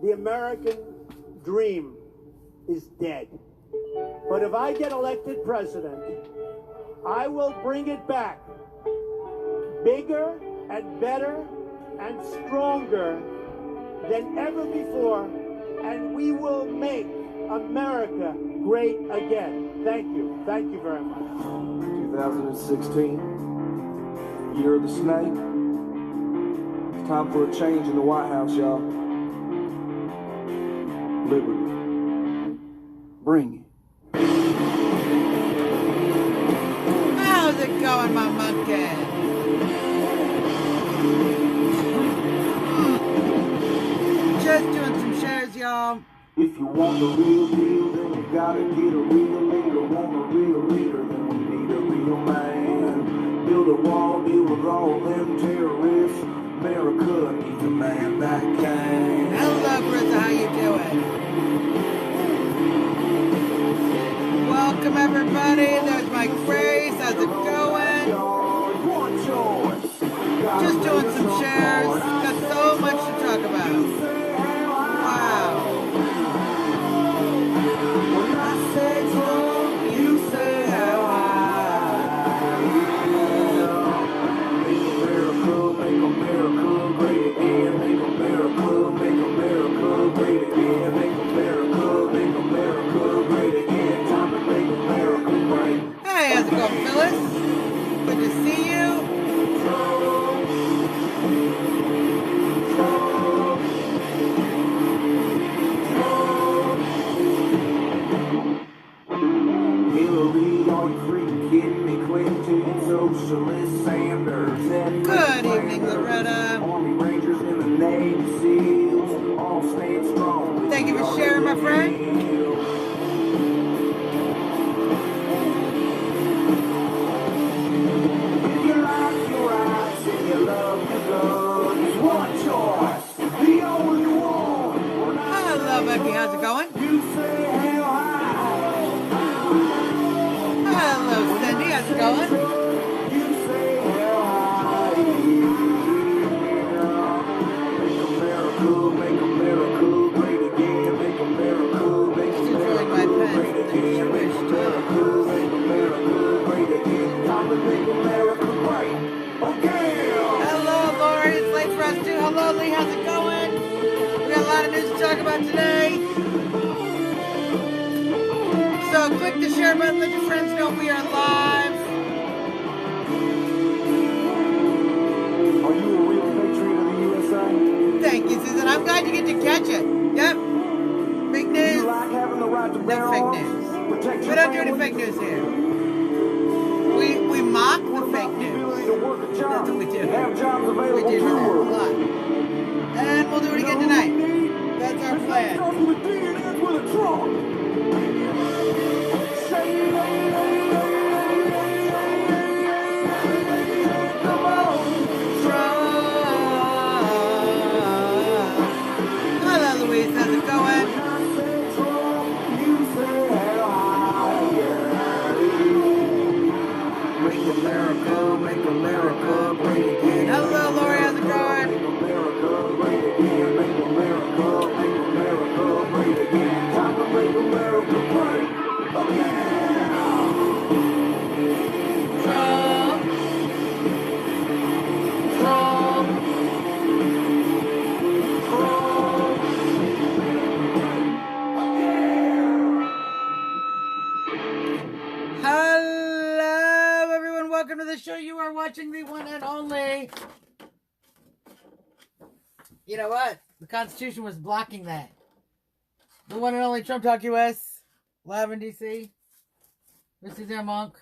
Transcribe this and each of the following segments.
the American dream is dead. But if I get elected president, I will bring it back bigger and better and stronger than ever before, and we will make America great again. Thank you. Thank you very much. 2016, year of the snake. It's time for a change in the White House, y'all. Liberty. Bring it. How's it going, my monkey? Just doing some shares, y'all. If you want the real deal, then you gotta get a real leader. Want a real leader, then we need a real man. Build a wall, deal with all them terrorists. America needs a man that can. Hello, Brita, how you doing? Welcome, everybody. There's my Grace. How's it going? Just doing some shares. Got so much to talk about. Wow. When I say Trump, you say how high. Make America great again. Make America great again. Make America great again. Time to make America great. Hey, how's it going, Phyllis? Good to see you. Hillary, are you freaking kidding me? Clinton, Socialist, Sanders, Good evening, Loretta. Army Rangers in the Navy SEALs, all stand strong. Thank you for sharing, my friend. If you like your eyes and you love your blood, there's one choice, the only one. Hello, Becky. How's it going? You say hell high. Hello, Cindy. How's it going? You say hell high. Make America great again. Make America great again. Make America great again. Time to make America great again. Hello, Lori. It's late for us, too. Hello, Lee. How's it going? We got a lot of news to talk about today. So click the share button. Let your friends know we are live. Are you a real patriot of the USA? Thank you, Susan. I'm glad you get to catch it. Yep. Fake You news. like having the right to bear No fake arms? news. Protect We your don't do any family? fake news here. We mock the fake news. To work a job. That's what we do. Have jobs We available do to that a work. lot. And we'll do it again tonight. That's our plan. Starts with a D and ends with a Trump. Come on. Hello, Louise. How's it going? Make America great again. Hello, Lori. How's it going? Make America great again. Make America great again. Time to make America great again. Trump. Trump. Hello, everyone. Welcome to the show. You are watching the one and only. You know what? The Constitution was blocking that. The one and only Trump Talk US, live in DC. This is Suzzanne Monk.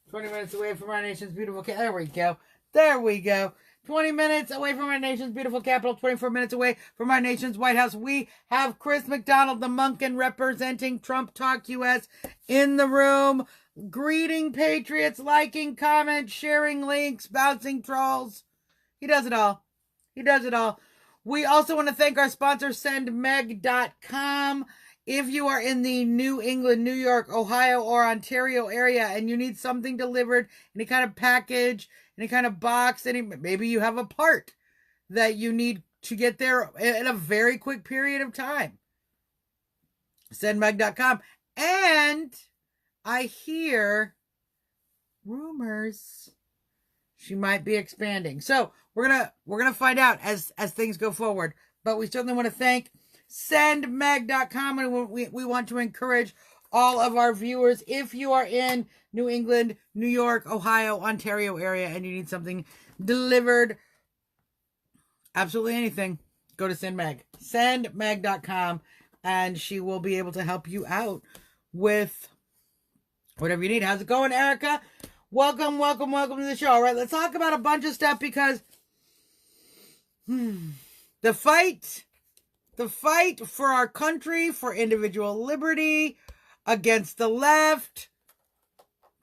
20 minutes away from our nation's beautiful capital. There we go. There we go. 20 minutes away from our nation's beautiful capital. 24 minutes away from our nation's White House. We have Chris McDonald, the Monkin, representing Trump Talk US in the room. Greeting patriots, liking comments, sharing links, bouncing trolls. He does it all. He does it all. We also want to thank our sponsor, sendmeg.com. If you are in the New England, New York, Ohio, or Ontario area and you need something delivered, any kind of package, any kind of box, maybe you have a part that you need to get there in a very quick period of time. SendMeg.com. And I hear rumors she might be expanding. So we're gonna find out as things go forward. But we certainly want to thank SendMeg.com, and we want to encourage all of our viewers, if you are in New England, New York, Ohio, Ontario area, and you need something delivered, absolutely anything, go to SendMeg. SendMeg.com, and she will be able to help you out with whatever you need. How's it going, Erica? Welcome to the show. All right, let's talk about a bunch of stuff because the fight for our country, for individual liberty against the left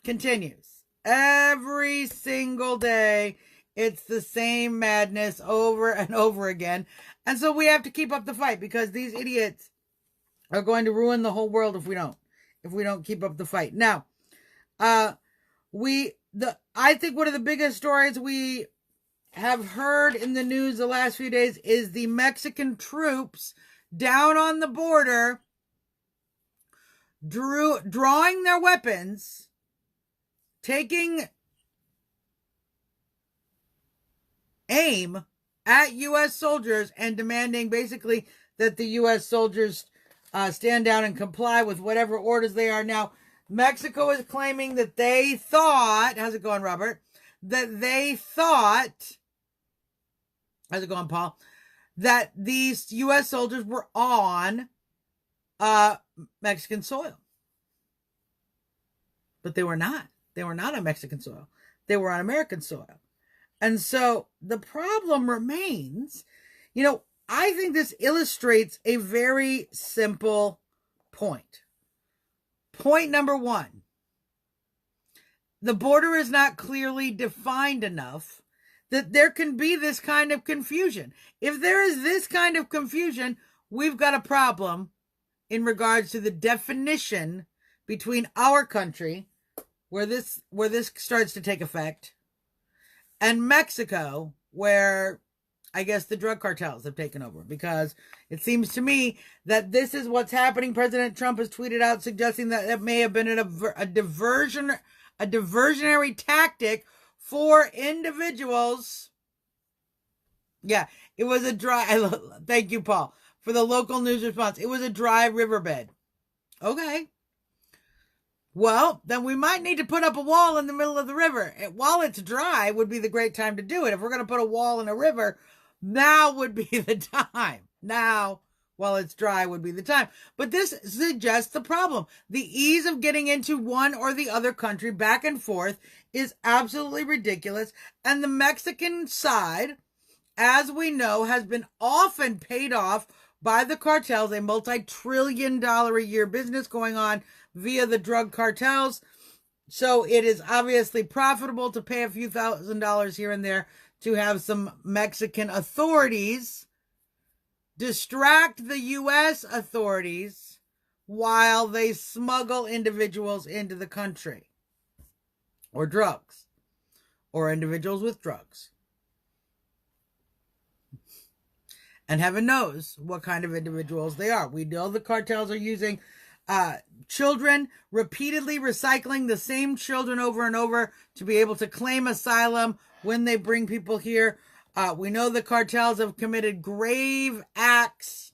continues. Every single day, it's the same madness over and over again. And so we have to keep up the fight because these idiots are going to ruin the whole world if we don't keep up the fight. Now, I think one of the biggest stories we have heard in the news the last few days is the Mexican troops down on the border drawing their weapons, taking aim at U.S. soldiers and demanding basically that the U.S. soldiers stand down and comply with whatever orders they are. Now, Mexico is claiming that they thought, how's it going, Robert? That they thought, how's it going, Paul? That these U.S. soldiers were on Mexican soil. But they were not. They were not on Mexican soil. They were on American soil. And so the problem remains, I think this illustrates a very simple point. Point number one, the border is not clearly defined enough that there can be this kind of confusion. If there is this kind of confusion, we've got a problem in regards to the definition between our country, where this starts to take effect, and Mexico, where I guess the drug cartels have taken over, because it seems to me that this is what's happening. President Trump has tweeted out suggesting that it may have been a diversionary tactic for individuals. Yeah, it was a dry, thank you, Paul, for the local news response. It was a dry riverbed. Okay. Well, then we might need to put up a wall in the middle of the river. While it's dry would be the great time to do it. If we're going to put a wall in a river, now would be the time. Now, while it's dry would be the time. But this suggests the problem. The ease of getting into one or the other country back and forth is absolutely ridiculous. And the Mexican side, as we know, has been often paid off by the cartels, a multi-trillion-dollar a year business going on via the drug cartels. So it is obviously profitable to pay a few $1,000s here and there to have some Mexican authorities distract the U.S. authorities while they smuggle individuals into the country, or drugs, or individuals with drugs. And heaven knows what kind of individuals they are. We know the cartels are using children, repeatedly recycling the same children over and over to be able to claim asylum when they bring people here. We know the cartels have committed grave acts.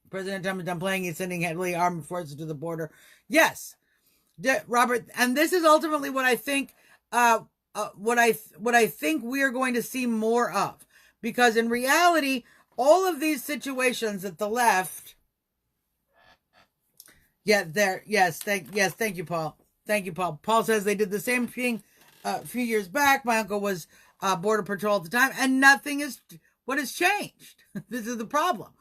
President Trump is done playing. He's sending heavily armed forces to the border. Yes, Robert, and this is ultimately what I think. What I think we are going to see more of, because in reality, all of these situations that the left. Thank you, Paul. Thank you, Paul. Paul says they did the same thing a few years back. My uncle was Border Patrol at the time, and nothing is what has changed. This is the problem.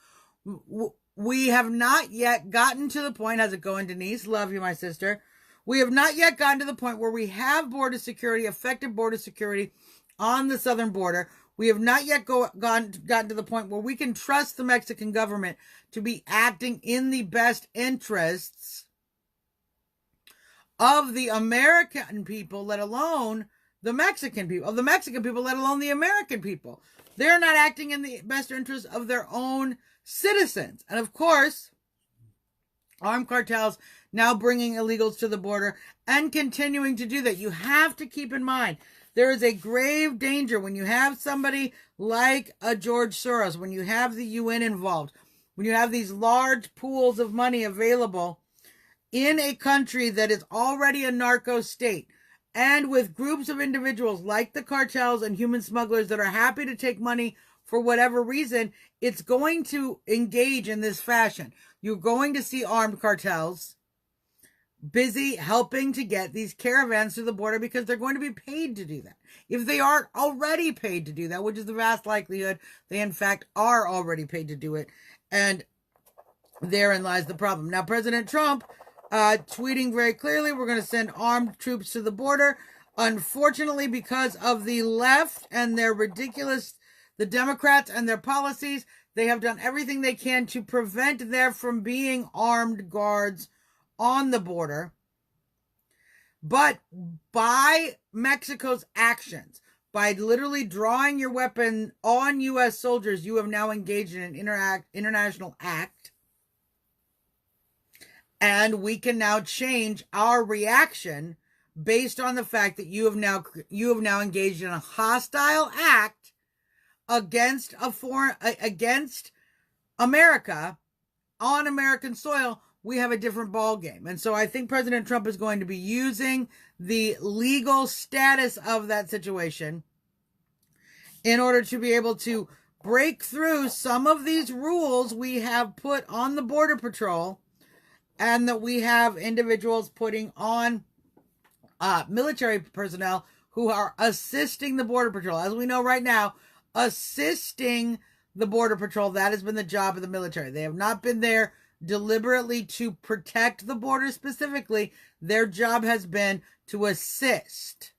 We have not yet gotten to the point, how's it going, Denise? Love you, my sister. We have not yet gotten to the point where we have border security, effective border security on the southern border. We have not yet gotten to the point where we can trust the Mexican government to be acting in the best interests of the American people, let alone the Mexican people, let alone the American people. They're not acting in the best interest of their own citizens. And of course, armed cartels now bringing illegals to the border and continuing to do that. You have to keep in mind, there is a grave danger when you have somebody like a George Soros, when you have the UN involved, when you have these large pools of money available in a country that is already a narco state, and with groups of individuals like the cartels and human smugglers that are happy to take money for whatever reason, it's going to engage in this fashion. You're going to see armed cartels busy helping to get these caravans to the border because they're going to be paid to do that. If they aren't already paid to do that, which is the vast likelihood they in fact are already paid to do it, and therein lies the problem. Now, President Trump tweeting very clearly, we're going to send armed troops to the border. Unfortunately, because of the left and their ridiculous, the Democrats and their policies, they have done everything they can to prevent there from being armed guards on the border. But by Mexico's actions, by literally drawing your weapon on U.S. soldiers, you have now engaged in an international act. And we can now change our reaction based on the fact that you have now engaged in a hostile act against against America on American soil. We have a different ball game. And so I think President Trump is going to be using the legal status of that situation in order to be able to break through some of these rules we have put on the Border Patrol, and that we have individuals putting on military personnel who are assisting the Border Patrol. As we know right now, assisting the Border Patrol, that has been the job of the military. They have not been there deliberately to protect the border specifically. Their job has been to assist.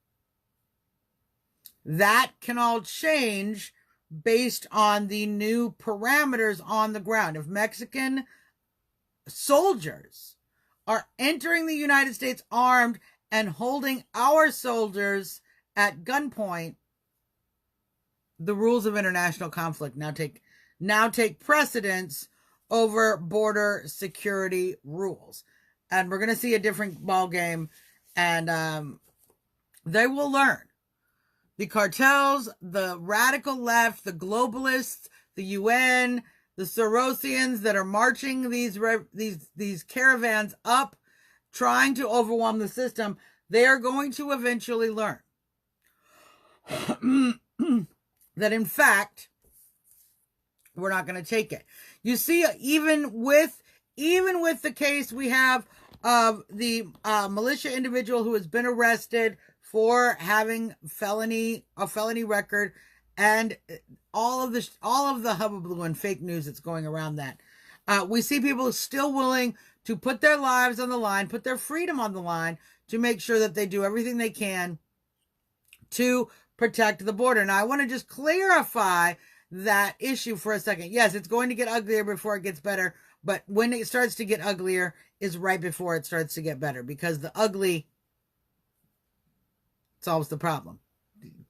That can all change based on the new parameters on the ground. If Mexican soldiers are entering the United States armed and holding our soldiers at gunpoint, the rules of international conflict now take precedence over border security rules. And we're going to see a different ball game, and they will learn. The cartels, the radical left, the globalists, the UN, the Sorosians that are marching these caravans up, trying to overwhelm the system, they are going to eventually learn that, in fact, we're not going to take it. You see, even with the case we have of the militia individual who has been arrested for having a felony record, and all of the hullabaloo and fake news that's going around that, we see people still willing to put their lives on the line, put their freedom on the line, to make sure that they do everything they can to protect the border. Now, I want to just clarify that issue for a second. Yes, it's going to get uglier before it gets better, but when it starts to get uglier is right before it starts to get better, because the ugly solves the problem.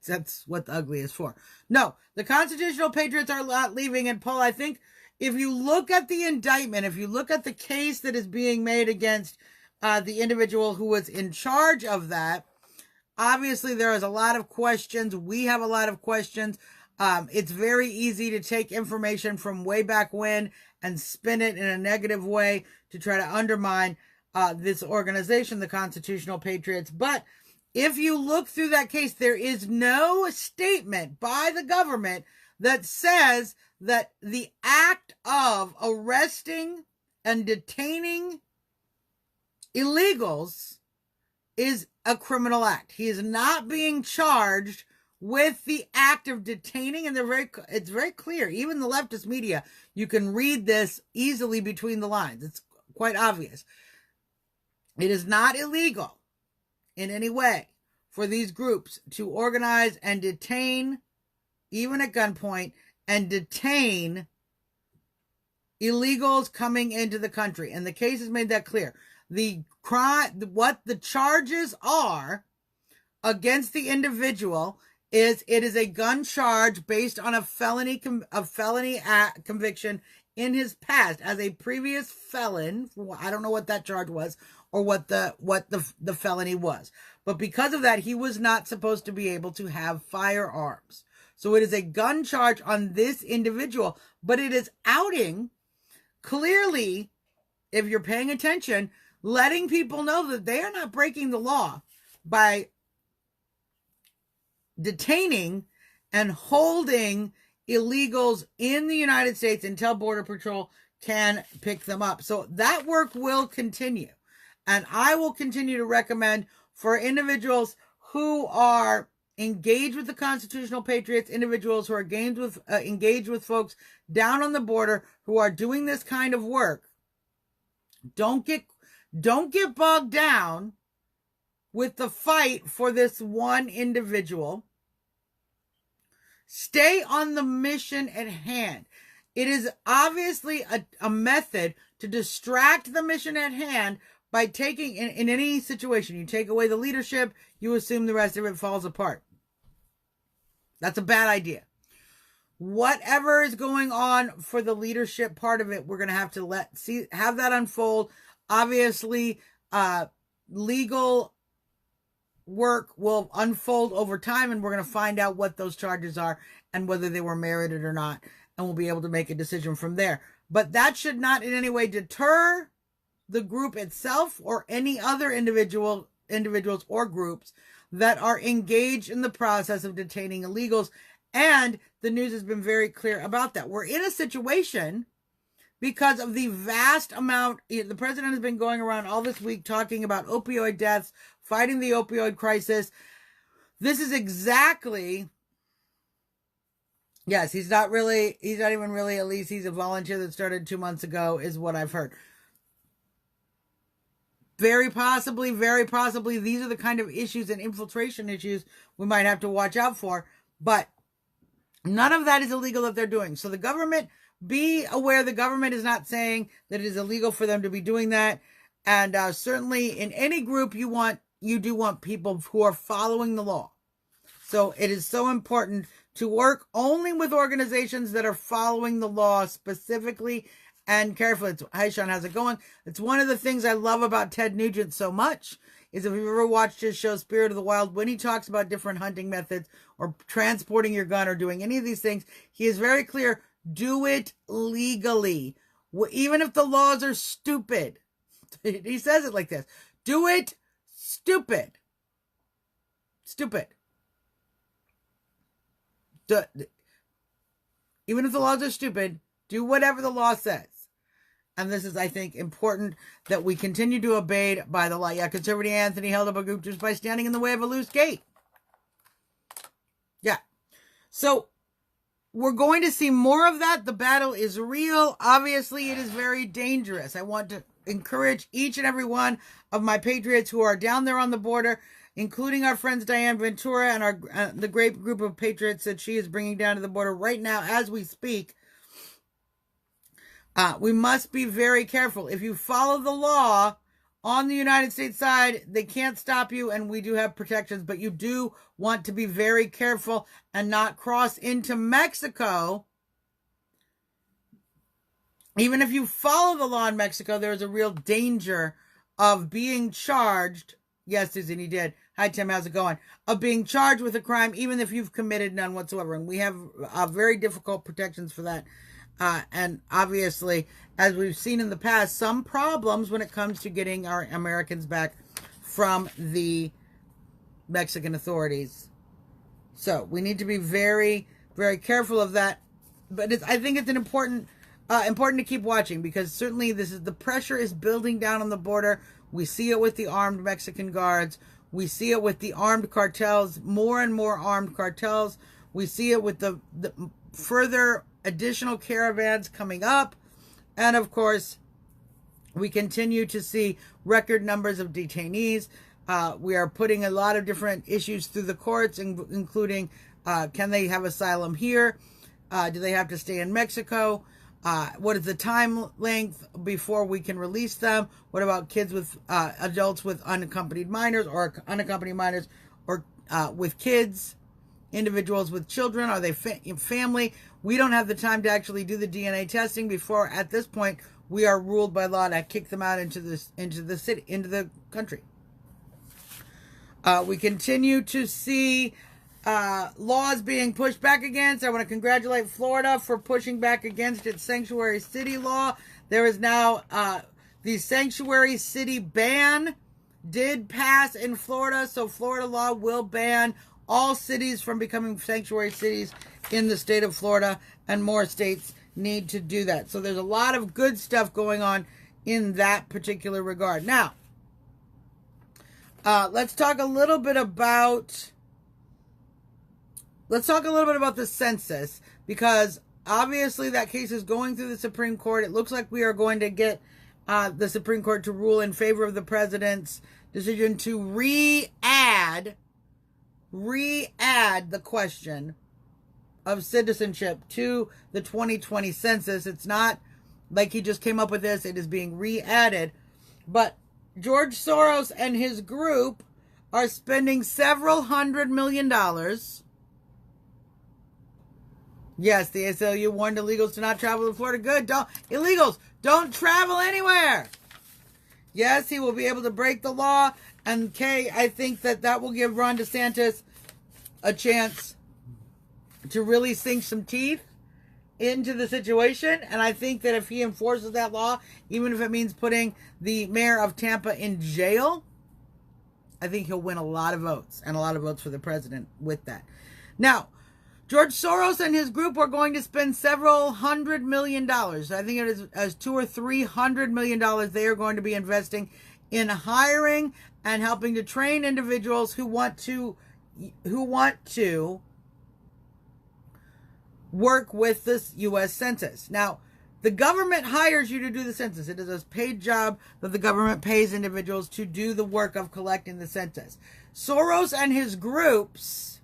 That's what the ugly is for. No, the constitutional patriots are not leaving. And Paul, I think if you look at the indictment, if you look at the case that is being made against the individual who was in charge of that, obviously there is a lot of questions. We have a lot of questions. It's very easy to take information from way back when and spin it in a negative way to try to undermine this organization, the Constitutional Patriots. But if you look through that case, there is no statement by the government that says that the act of arresting and detaining illegals is a criminal act. He is not being charged with the act of detaining, and it's very clear. Even the leftist media, you can read this easily between the lines. It's quite obvious. It is not illegal in any way for these groups to organize and detain, even at gunpoint, and detain illegals coming into the country. And the case has made that clear. The crime, what the charges are against the individual is it is a gun charge based on a felony conviction in his past as a previous felon. I don't know what that charge was or what the felony was. But because of that, he was not supposed to be able to have firearms. So it is a gun charge on this individual, but it is outing clearly, if you're paying attention, letting people know that they are not breaking the law by detaining and holding illegals in the United States until Border Patrol can pick them up. So that work will continue. And I will continue to recommend for individuals who are engaged with the constitutional patriots, individuals who are engaged with folks down on the border who are doing this kind of work, don't get bogged down with the fight for this one individual. Stay on the mission at hand. It is obviously a method to distract the mission at hand by taking, in any situation, you take away the leadership, you assume the rest of it falls apart. That's a bad idea. Whatever is going on for the leadership part of it, we're going to have to have that unfold. Obviously, legal work will unfold over time, and we're going to find out what those charges are and whether they were merited or not, and we'll be able to make a decision from there. But that should not in any way deter the group itself or any other individuals or groups that are engaged in the process of detaining illegals. And the news has been very clear about that. We're in a situation because of the vast amount. The president has been going around all this week talking about opioid deaths, fighting the opioid crisis. This is exactly, yes, he's not even really, at least he's a volunteer that started 2 months ago, is what I've heard. Very possibly, these are the kind of issues and infiltration issues we might have to watch out for. But none of that is illegal that they're doing. So the government, be aware the government is not saying that it is illegal for them to be doing that. And certainly in any group you do want people who are following the law. So it is so important to work only with organizations that are following the law specifically and carefully. Hi, Sean, how's it going? It's one of the things I love about Ted Nugent so much is if you've ever watched his show, Spirit of the Wild, when he talks about different hunting methods or transporting your gun or doing any of these things, he is very clear, do it legally. Even if the laws are stupid. He says it like this, do it stupid. Stupid. Even if the laws are stupid, do whatever the law says. And this is, I think, important that we continue to obey by the law. Yeah, Conservative Anthony held up a group just by standing in the way of a loose gate. Yeah. So we're going to see more of that. The battle is real. Obviously, it is very dangerous. I want to encourage each and every one of my patriots who are down there on the border, including our friends Diane Ventura and the great group of patriots that she is bringing down to the border right now as we speak. We must be very careful. If you follow the law on the United States side, they can't stop you, and we do have protections, but you do want to be very careful and not cross into Mexico. Even if you follow the law in Mexico, there's a real danger of being charged. Yes, Susan, he did. Hi, Tim, how's it going? Of being charged with a crime, even if you've committed none whatsoever. And we have very difficult protections for that. And obviously, as we've seen in the past, some problems when it comes to getting our Americans back from the Mexican authorities. So we need to be very, very careful of that. But I think it's important to keep watching, because certainly the pressure is building down on the border. We see it with the armed Mexican guards. We see it with the armed cartels, more and more armed cartels. We see it with the further additional caravans coming up. And of course, we continue to see record numbers of detainees. We are putting a lot of different issues through the courts, including can they have asylum here? Do they have to stay in Mexico? What is the time length before we can release them? What about kids with adults with unaccompanied minors or unaccompanied minors or with kids? individuals with children? Are they family? We don't have the time to actually do the DNA testing before, at this point, we are ruled by law to kick them out into the country. We continue to see laws being pushed back against. I want to congratulate Florida for pushing back against its sanctuary city law. There is now the sanctuary city ban did pass in Florida, so Florida law will ban all cities from becoming sanctuary cities in the state of Florida, and more states need to do that. So there's a lot of good stuff going on in that particular regard. Now, let's talk a little bit about the census, because obviously that case is going through the Supreme Court. It looks like we are going to get the Supreme Court to rule in favor of the president's decision to re-add the question of citizenship to the 2020 census. It's not like he just came up with this. It is being re-added. But George Soros and his group are spending several $100 million. Yes, the ACLU warned illegals to not travel to Florida. Good. Illegals, don't travel anywhere. Yes, he will be able to break the law. And Kay, I think that will give Ron DeSantis a chance to really sink some teeth into the situation. And I think that if he enforces that law, even if it means putting the mayor of Tampa in jail, I think he'll win a lot of votes, and a lot of votes for the president with that. Now, George Soros and his group are going to spend several $100 million. I think it is as $200 or $300 million they are going to be investing in hiring and helping to train individuals who want to work with this U.S. Census. Now, the government hires you to do the census. It is a paid job that the government pays individuals to do the work of collecting the census. Soros and his groups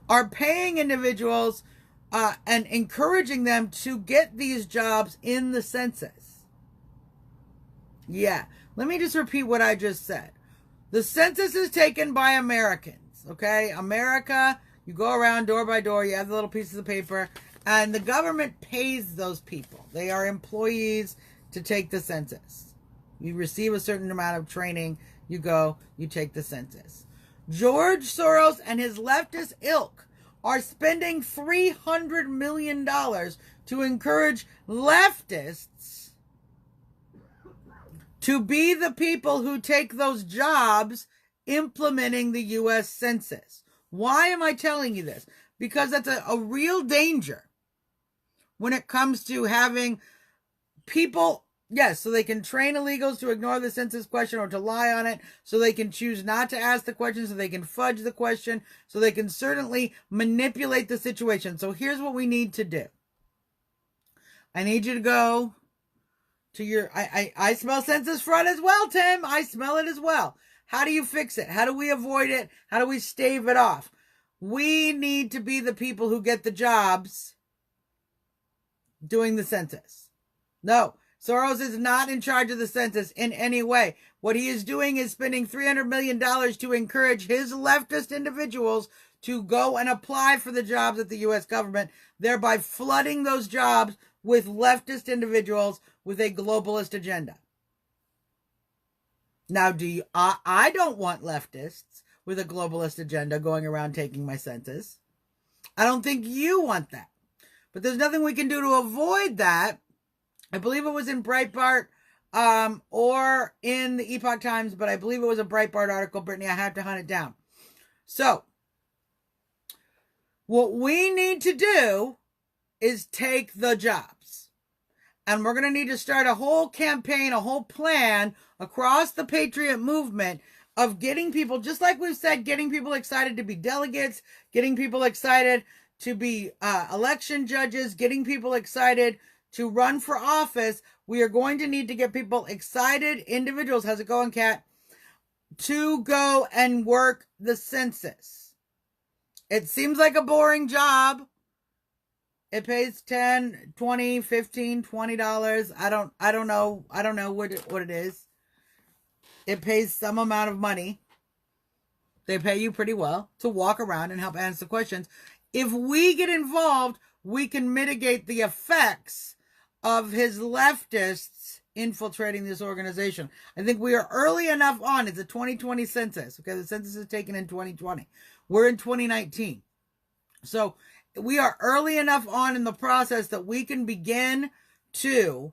are paying individuals and encouraging them to get these jobs in the census. Yeah, let me just repeat what I just said. The census is taken by Americans, okay? America, you go around door by door, you have the little pieces of paper, and the government pays those people. They are employees to take the census. You receive a certain amount of training, you go, you take the census. George Soros and his leftist ilk are spending $300 million to encourage leftists to be the people who take those jobs implementing the U.S. Census. Why am I telling you this? Because that's a real danger when it comes to having people, yes, so they can train illegals to ignore the census question or to lie on it, so they can choose not to ask the question, so they can fudge the question, so they can certainly manipulate the situation. So here's what we need to do. I need you to go to your, I smell census fraud as well, Tim. I smell it as well. How do you fix it? How do we avoid it? How do we stave it off? We need to be the people who get the jobs doing the census. No, Soros is not in charge of the census in any way. What he is doing is spending $300 million to encourage his leftist individuals to go and apply for the jobs at the U.S. government, thereby flooding those jobs with leftist individuals with a globalist agenda. Now, I don't want leftists with a globalist agenda going around taking my census. I don't think you want that. But there's nothing we can do to avoid that. I believe it was in Breitbart or in the Epoch Times, but I believe it was a Breitbart article, Brittany. I have to hunt it down. So, what we need to do is take the jobs. And we're going to need to start a whole campaign, a whole plan across the Patriot movement of getting people, just like we've said, getting people excited to be delegates, getting people excited to be election judges, getting people excited to run for office. We are going to need to get people excited, individuals, how's it going, Kat, to go and work the census. It seems like a boring job. It pays $10, $20, $15, $20. I don't know what it is. It pays some amount of money. They pay you pretty well to walk around and help answer questions. If we get involved, we can mitigate the effects of his leftists infiltrating this organization. I think we are early enough on. It's a 2020 census. Okay, the census is taken in 2020. We're in 2019. So we are early enough on in the process that we can begin to...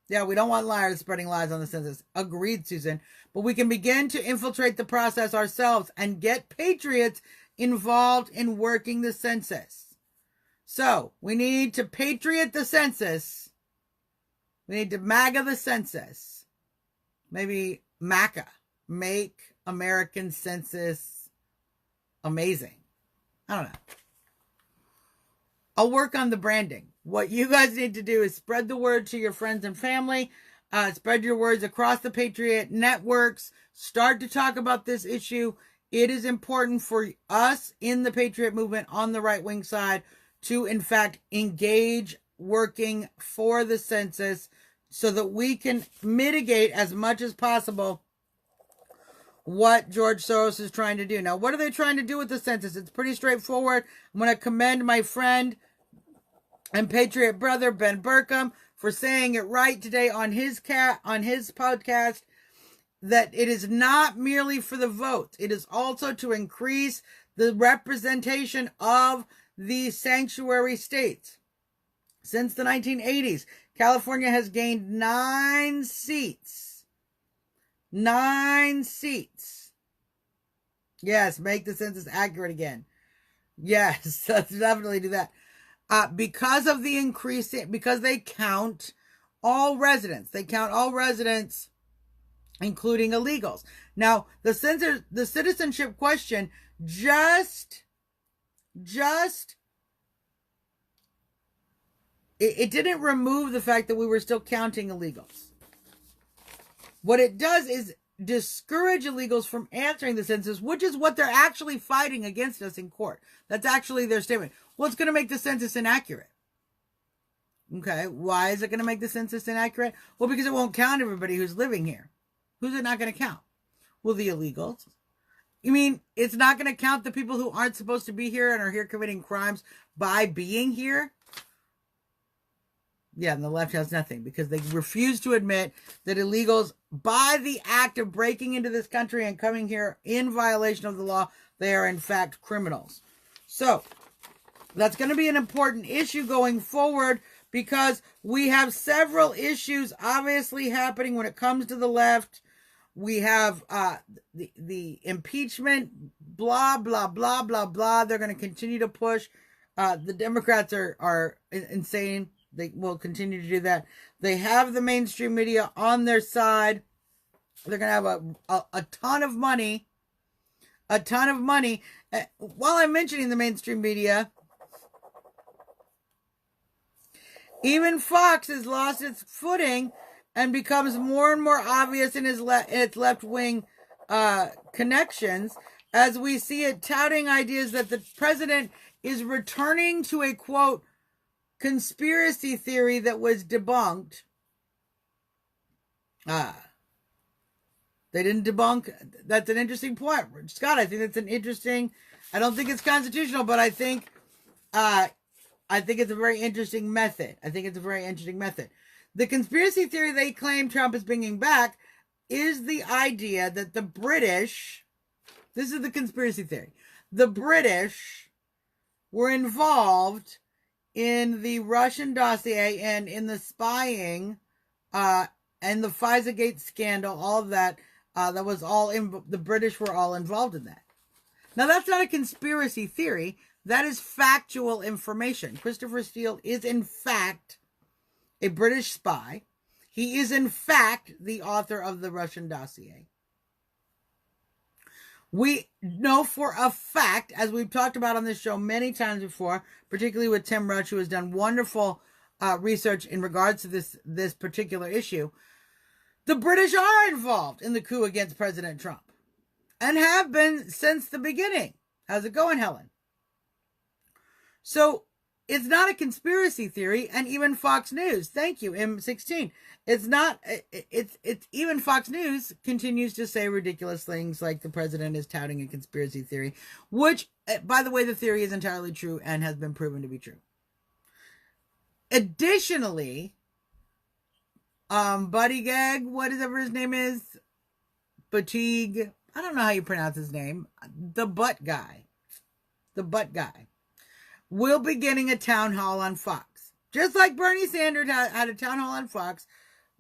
Yeah, we don't want liars spreading lies on the census. Agreed, Susan. But we can begin to infiltrate the process ourselves and get patriots involved in working the census. So, we need to patriot the census. We need to MAGA the census. Maybe MACA. Make American Census Amazing. I don't know. I'll work on the branding. What you guys need to do is spread the word to your friends and family. Spread your words across the Patriot networks. Start to talk about this issue. It is important for us in the Patriot movement on the right-wing side to, in fact, engage working for the census so that we can mitigate as much as possible what George Soros is trying to do. Now, what are they trying to do with the census? It's pretty straightforward. I'm going to commend my friend and Patriot brother Ben Burkham for saying it right today on his podcast, that it is not merely for the vote. It is also to increase the representation of the sanctuary states. Since the 1980s, California has gained 9 seats. 9 seats. Yes, make the census accurate again. Yes, let's definitely do that. Because of the increase, because they count all residents. They count all residents, including illegals. Now, the citizenship question it didn't remove the fact that we were still counting illegals. What it does is discourage illegals from answering the census, which is what they're actually fighting against us in court. That's actually their statement. Well, it's going to make the census inaccurate. Okay, why is it going to make the census inaccurate? Well, because it won't count everybody who's living here. Who's it not going to count? Well, the illegals. You mean it's not going to count the people who aren't supposed to be here and are here committing crimes by being here? Yeah, and the left has nothing because they refuse to admit that illegals, by the act of breaking into this country and coming here in violation of the law, they are in fact criminals. So, that's going to be an important issue going forward because we have several issues obviously happening when it comes to the left. We have the impeachment, blah, blah, blah, blah, blah. They're going to continue to push. The Democrats are insane. They will continue to do that. They have the mainstream media on their side. They're going to have a ton of money. A ton of money. While I'm mentioning the mainstream media, even Fox has lost its footing and becomes more and more obvious in its left-wing connections as we see it touting ideas that the president is returning to a, quote, conspiracy theory that was debunked. They didn't debunk. That's an interesting point, Scott. I think that's an interesting. I don't think it's constitutional, but I think it's a very interesting method. The conspiracy theory they claim Trump is bringing back is the idea that the British. This is the conspiracy theory. The British were involved in the Russian dossier and in the spying, and the FISA-Gate scandal, all of that, that was all in, the British were all involved in that. Now, that's not a conspiracy theory. That is factual information. Christopher Steele is, in fact, a British spy. He is, in fact, the author of the Russian dossier. We know for a fact, as we've talked about on this show many times before, particularly with Tim Rush, who has done wonderful research in regards to this particular issue, the British are involved in the coup against President Trump and have been since the beginning. How's it going, Helen? So It's not a conspiracy theory, and even Fox News, thank you, M16. It's not, it's even Fox News continues to say ridiculous things like the president is touting a conspiracy theory, which, by the way, the theory is entirely true and has been proven to be true. Additionally, Buddy Gag, whatever his name is, Fatigue, I don't know how you pronounce his name, the butt guy, will be getting a town hall on Fox. Just like Bernie Sanders had a town hall on Fox,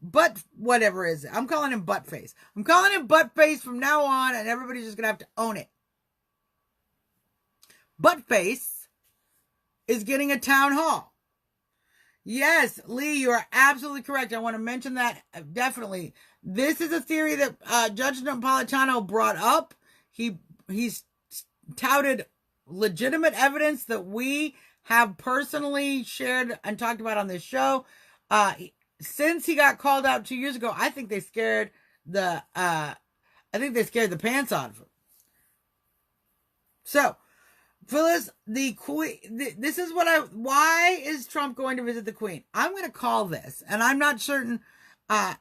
but whatever is it? I'm calling him Buttface. I'm calling him Buttface from now on, and everybody's just going to have to own it. Buttface is getting a town hall. Yes, Lee, you are absolutely correct. I want to mention that definitely. This is a theory that Judge Napolitano brought up. He's touted legitimate evidence that we have personally shared and talked about on this show. Since he got called out 2 years ago, I think they scared the pants out of him. So, Phyllis, the Queen, this is why is Trump going to visit the Queen? I'm going to call this, and I'm not certain, I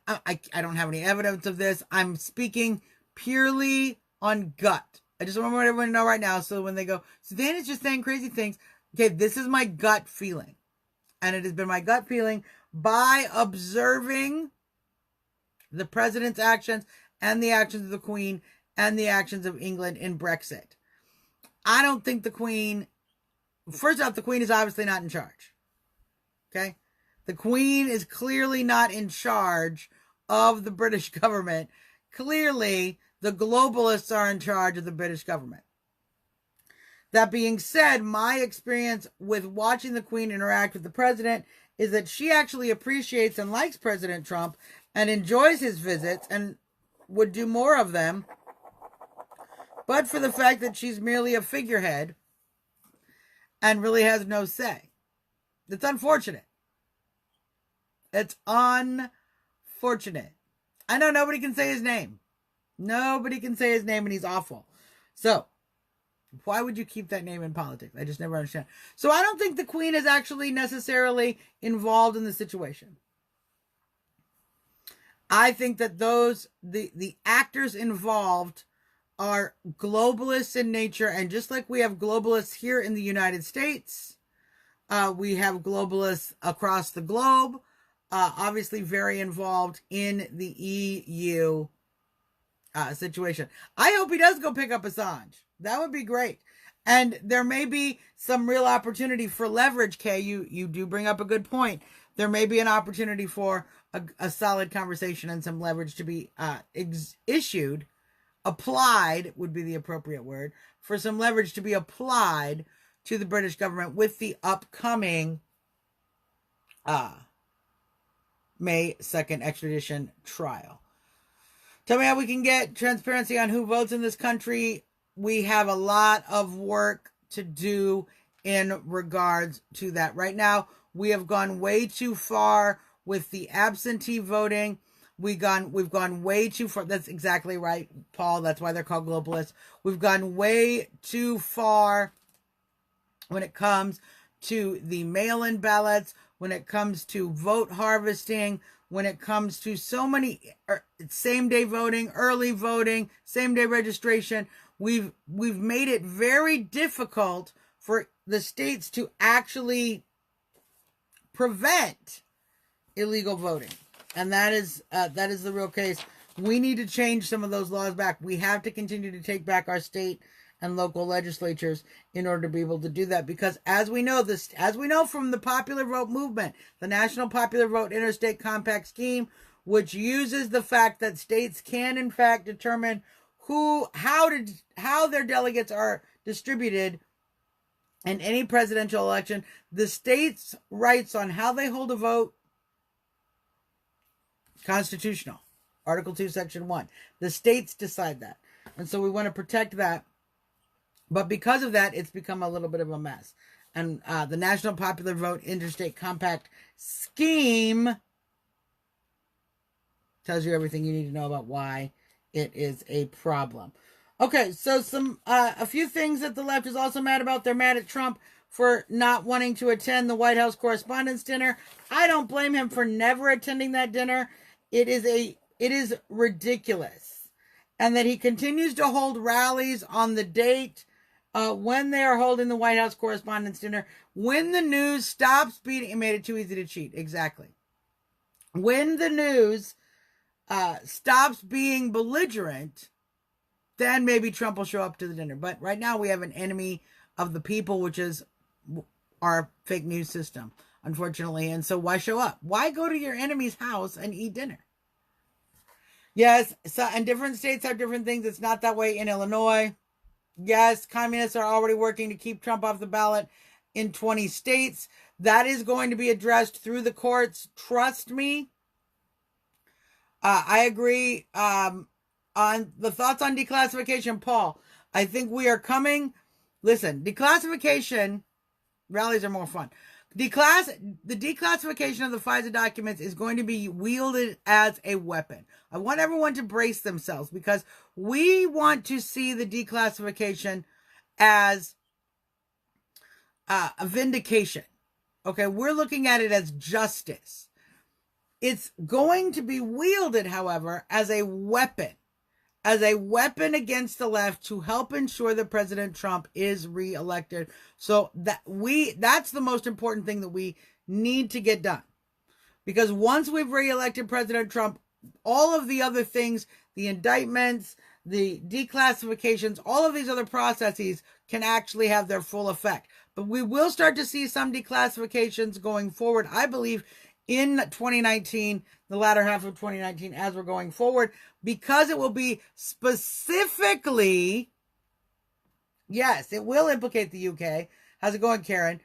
don't have any evidence of this. I'm speaking purely on gut. I just want everyone to know right now, so when they go, Suzzanne is just saying crazy things, okay, this is my gut feeling. And it has been my gut feeling by observing the president's actions and the actions of the Queen and the actions of England in Brexit. I don't think the Queen, first off, the Queen is obviously not in charge. Okay? The Queen is clearly not in charge of the British government. Clearly, the globalists are in charge of the British government. That being said, my experience with watching the Queen interact with the president is that she actually appreciates and likes President Trump and enjoys his visits and would do more of them, but for the fact that she's merely a figurehead and really has no say. It's unfortunate. It's unfortunate. I know nobody can say his name. Nobody can say his name, and he's awful. So, why would you keep that name in politics? I just never understand. So I don't think the Queen is actually necessarily involved in the situation. I think that the actors involved are globalists in nature, and just like we have globalists here in the United States, we have globalists across the globe, obviously very involved in the EU situation. I hope he does go pick up Assange. That would be great. And there may be some real opportunity for leverage, Kay. You do bring up a good point. There may be an opportunity for a solid conversation and some leverage to be issued. Applied would be the appropriate word. For some leverage to be applied to the British government with the upcoming May 2nd extradition trial. Tell me how we can get transparency on who votes in this country. We have a lot of work to do in regards to that. Right now, we have gone way too far with the absentee voting. We've gone way too far. That's exactly right, Paul. That's why they're called globalists. We've gone way too far when it comes to the mail-in ballots, when it comes to vote harvesting, when it comes to so many same-day voting, early voting, same-day registration. We've made it very difficult for the states to actually prevent illegal voting. And that is the real case. We need to change some of those laws back. We have to continue to take back our state and local legislatures in order to be able to do that. Because as we know from the popular vote movement, the National Popular Vote Interstate Compact Scheme, which uses the fact that states can in fact determine how their delegates are distributed in any presidential election, the states' rights on how they hold a vote, constitutional. Article 2, Section 1. The states decide that. And so we want to protect that. But because of that, it's become a little bit of a mess. And the National Popular Vote Interstate Compact Scheme tells you everything you need to know about why it is a problem. Okay, so a few things that the left is also mad about. They're mad at Trump for not wanting to attend the White House Correspondents' Dinner. I don't blame him for never attending that dinner. It is ridiculous. And that he continues to hold rallies on the date when they are holding the White House Correspondents' Dinner. When the news stops beating... It made it too easy to cheat. Exactly. When the news stops being belligerent, then maybe Trump will show up to the dinner. But right now we have an enemy of the people, which is our fake news system, unfortunately. And so why show up? Why go to your enemy's house and eat dinner? Yes, so, and different states have different things. It's not that way in Illinois. Yes, communists are already working to keep Trump off the ballot in 20 states. That is going to be addressed through the courts. Trust me. I agree on the thoughts on declassification, Paul. I think we are coming. Listen, declassification, rallies are more fun. The declassification of the FISA documents is going to be wielded as a weapon. I want everyone to brace themselves because we want to see the declassification as a vindication. Okay, we're looking at it as justice. It's going to be wielded, however, as a weapon against the left to help ensure that President Trump is reelected. So that's the most important thing that we need to get done. Because once we've reelected President Trump, all of the other things, the indictments, the declassifications, all of these other processes can actually have their full effect. But we will start to see some declassifications going forward, I believe, in 2019, the latter half of 2019, as we're going forward, because it will be specifically, yes, it will implicate the UK. How's it going, Karen?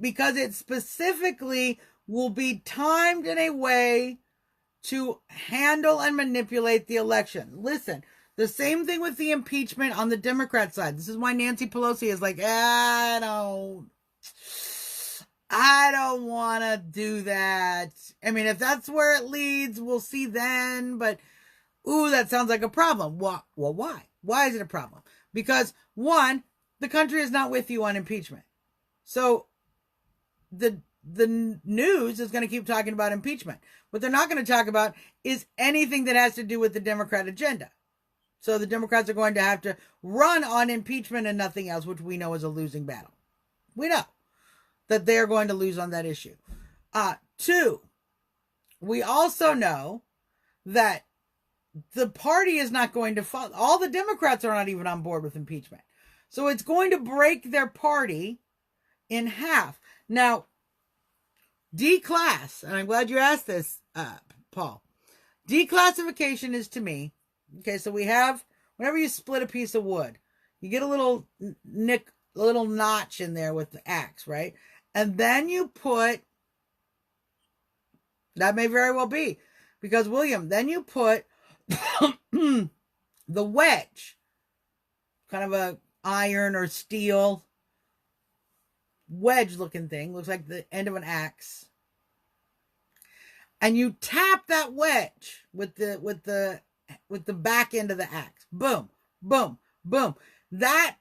Because it specifically will be timed in a way to handle and manipulate the election. Listen, the same thing with the impeachment on the Democrat side. This is why Nancy Pelosi is like, I don't want to do that. I mean, if that's where it leads, we'll see then. But, ooh, that sounds like a problem. Well, why? Why is it a problem? Because, one, the country is not with you on impeachment. So, the news is going to keep talking about impeachment. What they're not going to talk about is anything that has to do with the Democrat agenda. So, the Democrats are going to have to run on impeachment and nothing else, which we know is a losing battle. We know that they're going to lose on that issue. Two, we also know that the party is not going to follow. All the Democrats are not even on board with impeachment. So it's going to break their party in half. Now, declass, and I'm glad you asked this, Paul. Declassification is, to me, okay, so we have, whenever you split a piece of wood, you get a little notch in there with the axe, right? And then you put, that may very well be, because William, then you put the wedge, kind of a iron or steel wedge looking thing, looks like the end of an axe. And you tap that wedge with the back end of the axe. Boom, boom, boom. That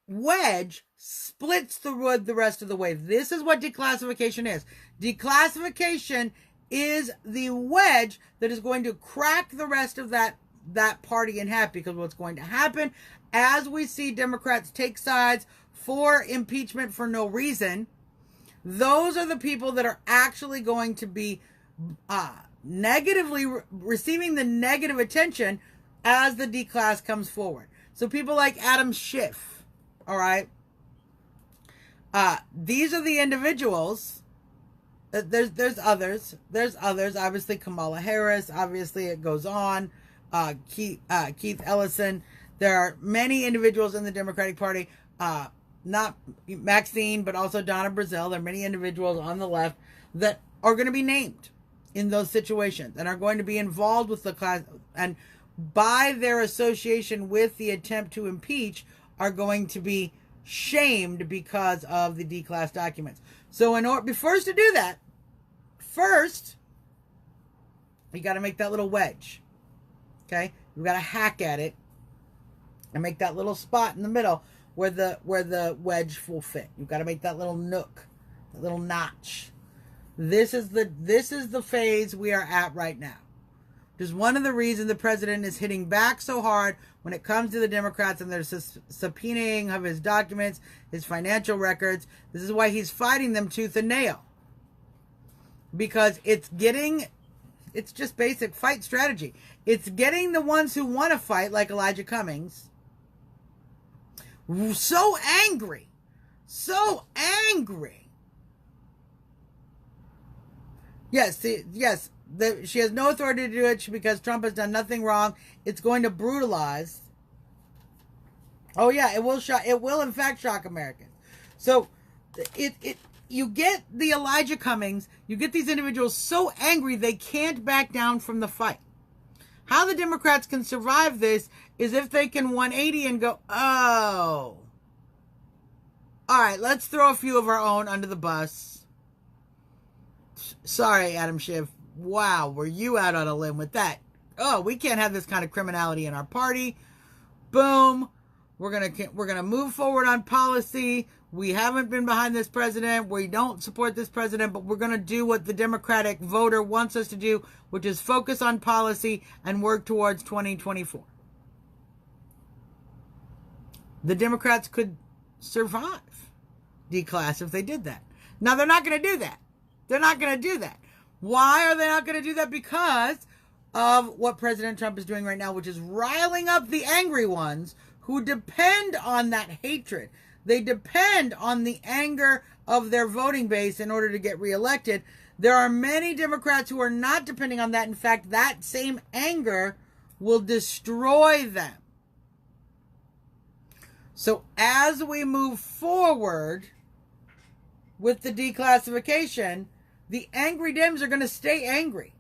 wedge splits the wood the rest of the way. This is what declassification is. Declassification is the wedge that is going to crack the rest of that party in half, because what's going to happen as we see Democrats take sides for impeachment for no reason, those are the people that are actually going to be negatively receiving the negative attention as the declass comes forward. So people like Adam Schiff, all right? These are the individuals. There's others. There's others. Obviously, Kamala Harris. Obviously, it goes on. Keith Ellison. There are many individuals in the Democratic Party. Not Maxine, but also Donna Brazile. There are many individuals on the left that are going to be named in those situations and are going to be involved with the class, and by their association with the attempt to impeach are going to be shamed because of the declass documents. So in order, first to do that, first you got to make that little wedge. Okay, you got to hack at it and make that little spot in the middle where the wedge will fit. You've got to make that little nook, that little notch. This is the phase we are at right now. Which is one of the reasons the president is hitting back so hard when it comes to the Democrats and their subpoenaing of his documents, his financial records. This is why he's fighting them tooth and nail. Because it's just basic fight strategy. It's getting the ones who want to fight, like Elijah Cummings, so angry. Yes, she has no authority to do it because Trump has done nothing wrong. It's going to brutalize. Oh yeah, it will in fact shock Americans. So you get the Elijah Cummings, you get these individuals so angry they can't back down from the fight. How the Democrats can survive this is if they can 180 and go, oh, all right, let's throw a few of our own under the bus. Sorry, Adam Schiff. Wow, were you out on a limb with that? Oh, we can't have this kind of criminality in our party. Boom. We're gonna move forward on policy. We haven't been behind this president. We don't support this president, but we're going to do what the Democratic voter wants us to do, which is focus on policy and work towards 2024. The Democrats could survive D-class if they did that. Now, they're not going to do that. They're not going to do that. Why are they not going to do that? Because of what President Trump is doing right now, which is riling up the angry ones who depend on that hatred. They depend on the anger of their voting base in order to get reelected. There are many Democrats who are not depending on that. In fact, that same anger will destroy them. So as we move forward with the declassification, the angry Dems are going to stay angry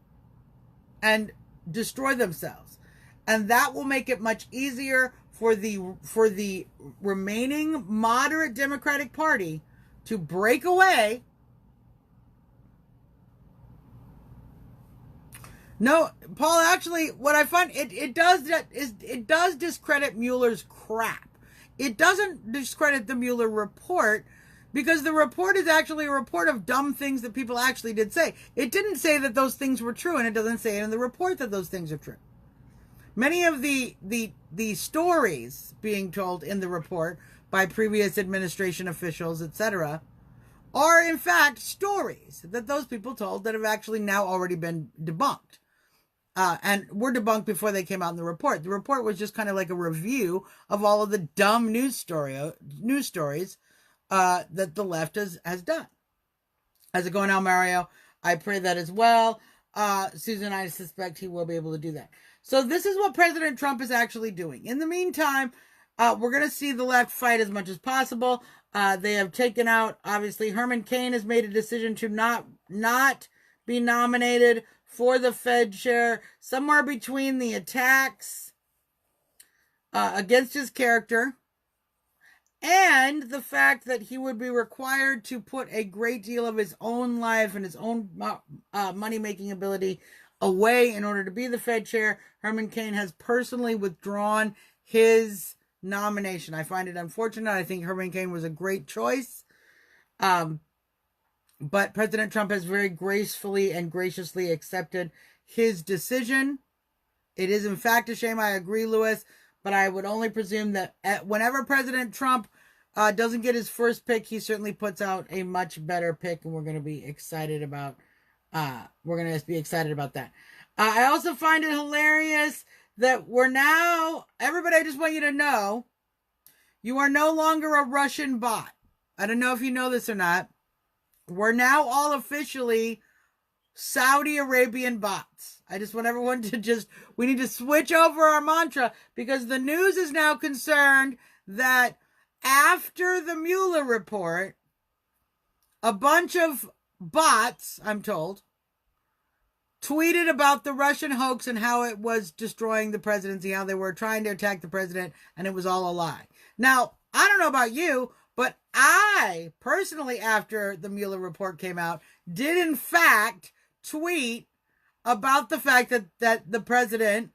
and destroy themselves. And that will make it much easier for the remaining moderate Democratic Party to break away. No, Paul, actually, what I find, it does discredit Mueller's crap. It doesn't discredit the Mueller report, because the report is actually a report of dumb things that people actually did say. It didn't say that those things were true, and it doesn't say in the report that those things are true. Many of the stories being told in the report by previous administration officials, etc., are in fact stories that those people told that have actually now already been debunked. And were debunked before they came out in the report. The report was just kind of like a review of all of the dumb news stories that the left has done. How's it going now, Mario? I pray that as well. Susan, I suspect he will be able to do that. So this is what President Trump is actually doing. In the meantime, we're going to see the left fight as much as possible. They have taken out, obviously, Herman Cain has made a decision to not be nominated for the Fed chair, somewhere between the attacks against his character and the fact that he would be required to put a great deal of his own life and his own money-making ability away in order to be the Fed chair. Herman Cain has personally withdrawn his nomination. I find it unfortunate. I think Herman Cain was a great choice. But President Trump has very gracefully and graciously accepted his decision. It is in fact a shame. I agree, Lewis. But I would only presume that whenever President Trump doesn't get his first pick, he certainly puts out a much better pick, and we're going to be excited about. That. I also find it hilarious that everybody, I just want you to know, you are no longer a Russian bot. I don't know if you know this or not. We're now all officially Saudi Arabian bots. I just want everyone to we need to switch over our mantra, because the news is now concerned that after the Mueller report, a bunch of bots, I'm told, tweeted about the Russian hoax and how it was destroying the presidency, how they were trying to attack the president, and it was all a lie. Now, I don't know about you, but I personally, after the Mueller report came out, did in fact tweet about the fact that the president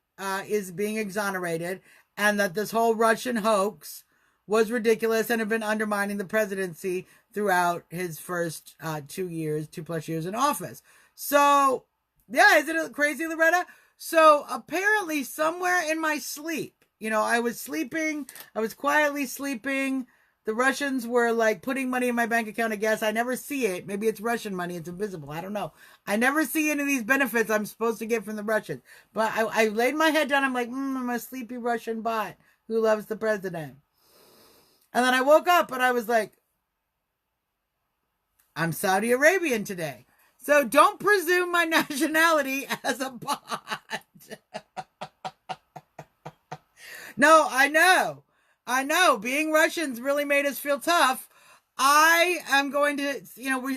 is being exonerated, and that this whole Russian hoax was ridiculous and had been undermining the presidency throughout his first 2+ years in office. So, yeah, isn't it crazy, Loretta? So, apparently, somewhere in my sleep, I was sleeping, I was quietly sleeping. The Russians were like putting money in my bank account, I guess. I never see it. Maybe it's Russian money. It's invisible. I don't know. I never see any of these benefits I'm supposed to get from the Russians. But I laid my head down. I'm like, I'm a sleepy Russian bot who loves the president. And then I woke up and I was like, I'm Saudi Arabian today. So don't presume my nationality as a bot. No, I know. Being Russians really made us feel tough. I am going to,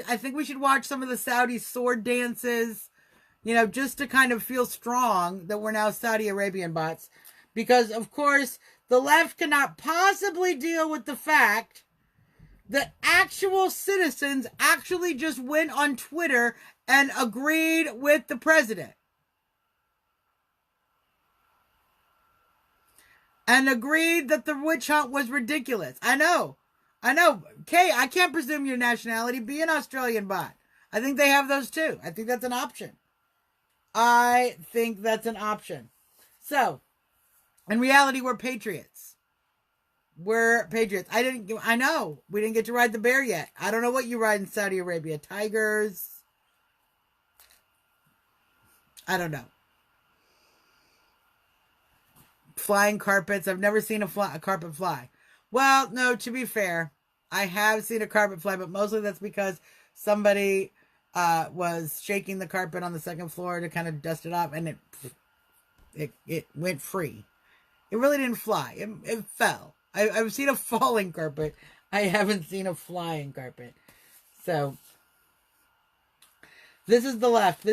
I think we should watch some of the Saudi sword dances, just to kind of feel strong that we're now Saudi Arabian bots. Because, of course, the left cannot possibly deal with the fact that actual citizens actually just went on Twitter and agreed with the president. And agreed that the witch hunt was ridiculous. I know. Kay, I can't presume your nationality. Be an Australian bot. I think they have those too. I think that's an option. So, in reality, we're patriots. I know. We didn't get to ride the bear yet. I don't know what you ride in Saudi Arabia. Tigers. I don't know. Flying carpets. I've never seen a carpet fly. Well, no, to be fair, I have seen a carpet fly, but mostly that's because somebody was shaking the carpet on the second floor to kind of dust it off, and it went free. It really didn't fly. It fell. I've seen a falling carpet. I haven't seen a flying carpet. So, this is the left.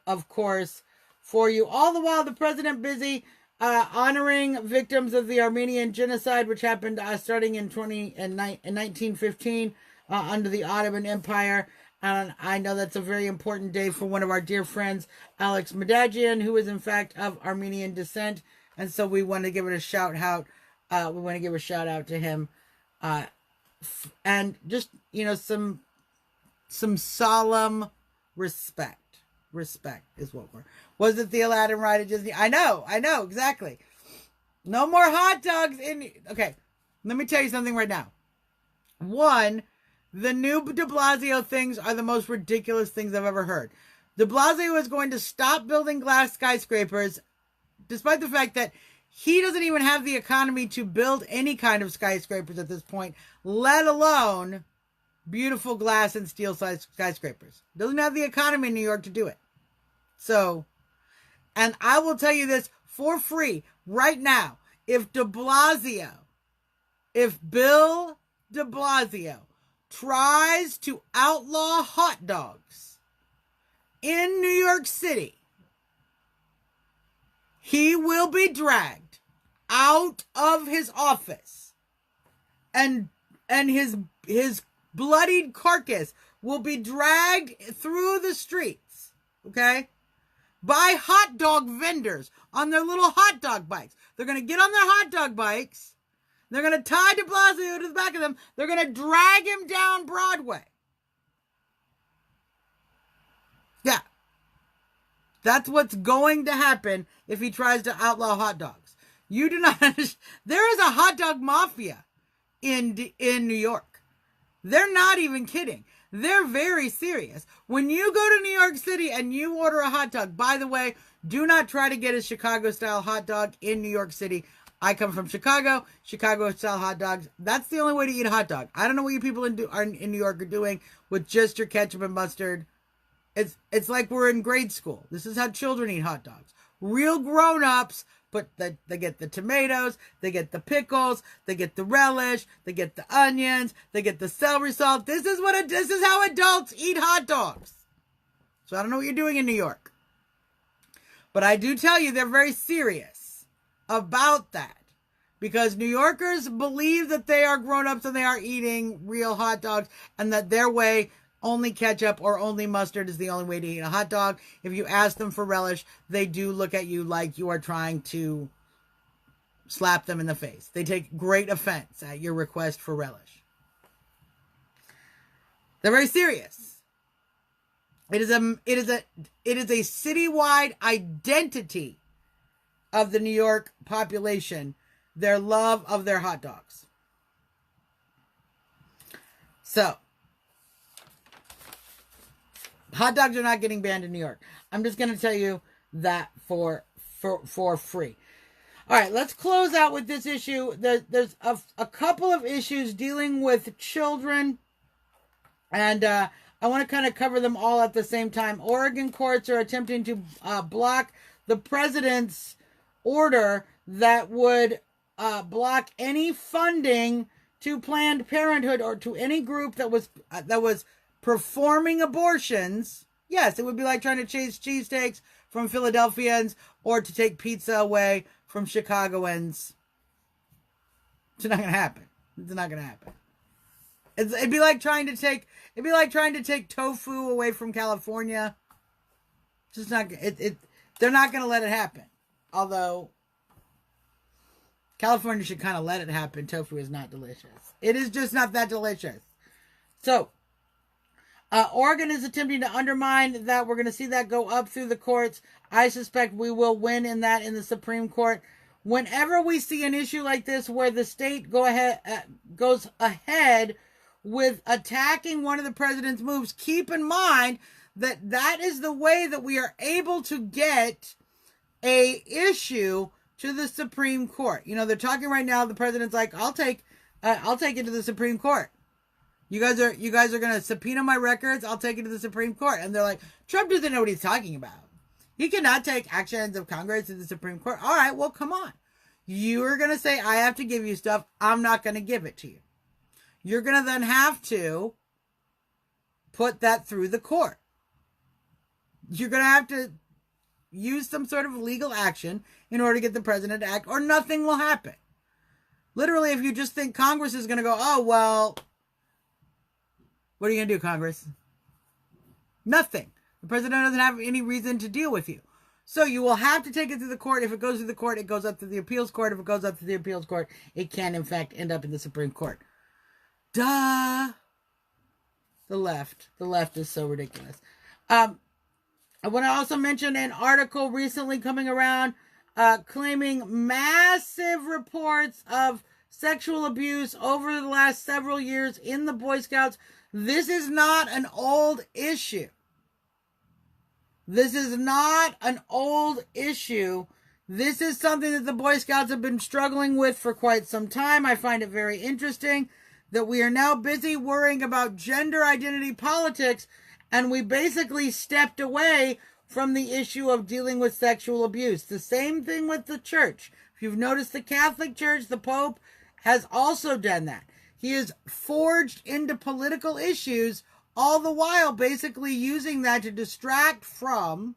Of course, for you. All the while, the president busy honoring victims of the Armenian genocide, which happened starting in 1915 under the Ottoman Empire. And I know that's a very important day for one of our dear friends, Alex Madagian, who is in fact of Armenian descent. And so we want to give it a shout out. We want to give a shout out to him. And just, some solemn respect. Respect is what we're... Was it the Aladdin ride at Disney? I know, exactly. No more hot dogs in... Okay, let me tell you something right now. One, the new de Blasio things are the most ridiculous things I've ever heard. De Blasio is going to stop building glass skyscrapers, despite the fact that he doesn't even have the economy to build any kind of skyscrapers at this point, let alone beautiful glass and steel size skyscrapers. Doesn't have the economy in New York to do it. So, and I will tell you this for free right now. If Bill de Blasio tries to outlaw hot dogs in New York City, he will be dragged out of his office, and his bloodied carcass will be dragged through the streets, okay, by hot dog vendors on their little hot dog bikes. They're going to get on their hot dog bikes. They're going to tie de Blasio to the back of them. They're going to drag him down Broadway. Yeah. That's what's going to happen if he tries to outlaw hot dogs. You do not understand. There is a hot dog mafia in New York. They're not even kidding. They're very serious. When you go to New York City and you order a hot dog, by the way, do not try to get a Chicago-style hot dog in New York City. I come from Chicago. Chicago-style hot dogs, that's the only way to eat a hot dog. I don't know what you people in New York are doing with just your ketchup and mustard. It's like we're in grade school. This is how children eat hot dogs. Real grown-ups, but they get the tomatoes, they get the pickles, they get the relish, they get the onions, they get the celery salt. This is how adults eat hot dogs. So I don't know what you're doing in New York. But I do tell you they're very serious about that. Because New Yorkers believe that they are grown-ups and they are eating real hot dogs, and that their way, only ketchup or only mustard, is the only way to eat a hot dog. If you ask them for relish, they do look at you like you are trying to slap them in the face. They take great offense at your request for relish. They're very serious. It is a citywide identity of the New York population, their love of their hot dogs. So, hot dogs are not getting banned in New York. I'm just going to tell you that for free. All right, let's close out with this issue. There's a couple of issues dealing with children, and I want to kind of cover them all at the same time. Oregon courts are attempting to block the president's order that would block any funding to Planned Parenthood or to any group that was performing abortions. Yes, it would be like trying to chase cheesesteaks from Philadelphians or to take pizza away from Chicagoans. It's not going to happen. It's not going to happen. It'd be like trying to take tofu away from California. Just not. They're not going to let it happen. Although California should kind of let it happen. Tofu is not delicious. It is just not that delicious. So, Oregon is attempting to undermine that. We're going to see that go up through the courts. I suspect we will win in the Supreme Court. Whenever we see an issue like this where the state goes ahead with attacking one of the president's moves, keep in mind that is the way that we are able to get a issue to the Supreme Court. You know, they're talking right now. The president's like, I'll take it to the Supreme Court. You guys are going to subpoena my records. I'll take it to the Supreme Court. And they're like, Trump doesn't know what he's talking about. He cannot take actions of Congress to the Supreme Court. All right, well, come on. You're going to say, I have to give you stuff. I'm not going to give it to you. You're going to then have to put that through the court. You're going to have to use some sort of legal action in order to get the president to act, or nothing will happen. Literally, if you just think Congress is going to go, oh, well, what are you going to do, Congress? Nothing. The president doesn't have any reason to deal with you. So you will have to take it to the court. If it goes to the court, it goes up to the appeals court. If it goes up to the appeals court, it can, in fact, end up in the Supreme Court. Duh. The left is so ridiculous. I want to also mention an article recently coming around claiming massive reports of sexual abuse over the last several years in the Boy Scouts. This is not an old issue. This is not an old issue. This is something that the Boy Scouts have been struggling with for quite some time. I find it very interesting that we are now busy worrying about gender identity politics, and we basically stepped away from the issue of dealing with sexual abuse. The same thing with the church. If you've noticed, the Catholic Church, the Pope has also done that. He is forged into political issues, all the while basically using that to distract from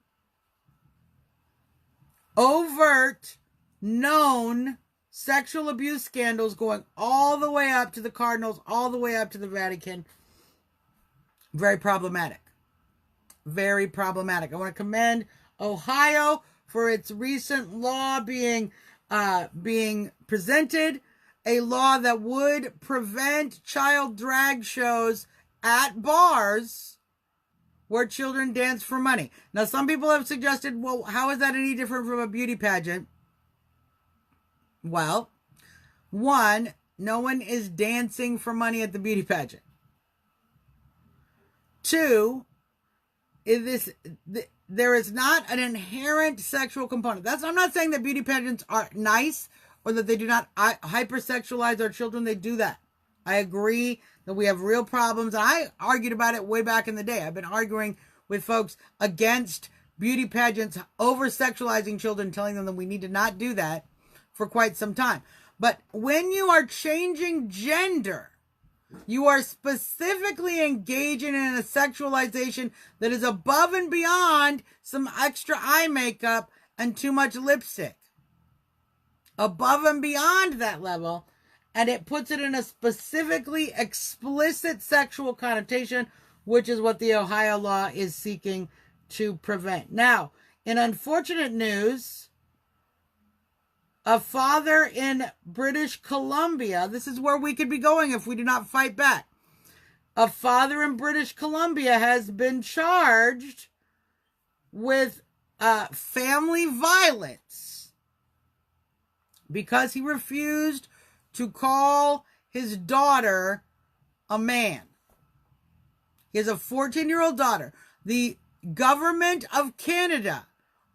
overt, known sexual abuse scandals going all the way up to the cardinals, all the way up to the Vatican. Very problematic. Very problematic. I want to commend Ohio for its recent law being presented, a law that would prevent child drag shows at bars where children dance for money. Now, some people have suggested, well, how is that any different from a beauty pageant? Well, one, no one is dancing for money at the beauty pageant. Two, there is not an inherent sexual component. I'm not saying that beauty pageants are nice or that they do not hypersexualize our children. They do that. I agree that we have real problems. I argued about it way back in the day. I've been arguing with folks against beauty pageants over-sexualizing children, telling them that we need to not do that for quite some time. But when you are changing gender, you are specifically engaging in a sexualization that is above and beyond some extra eye makeup and too much lipstick. Above and beyond that level, and it puts it in a specifically explicit sexual connotation, which is what the Ohio law is seeking to prevent. Now, in unfortunate news, A father in British Columbia, this is where we could be going if we do not fight back. A father in British Columbia has been charged with family violence because he refused to call his daughter a man. He has a 14-year-old daughter. The government of Canada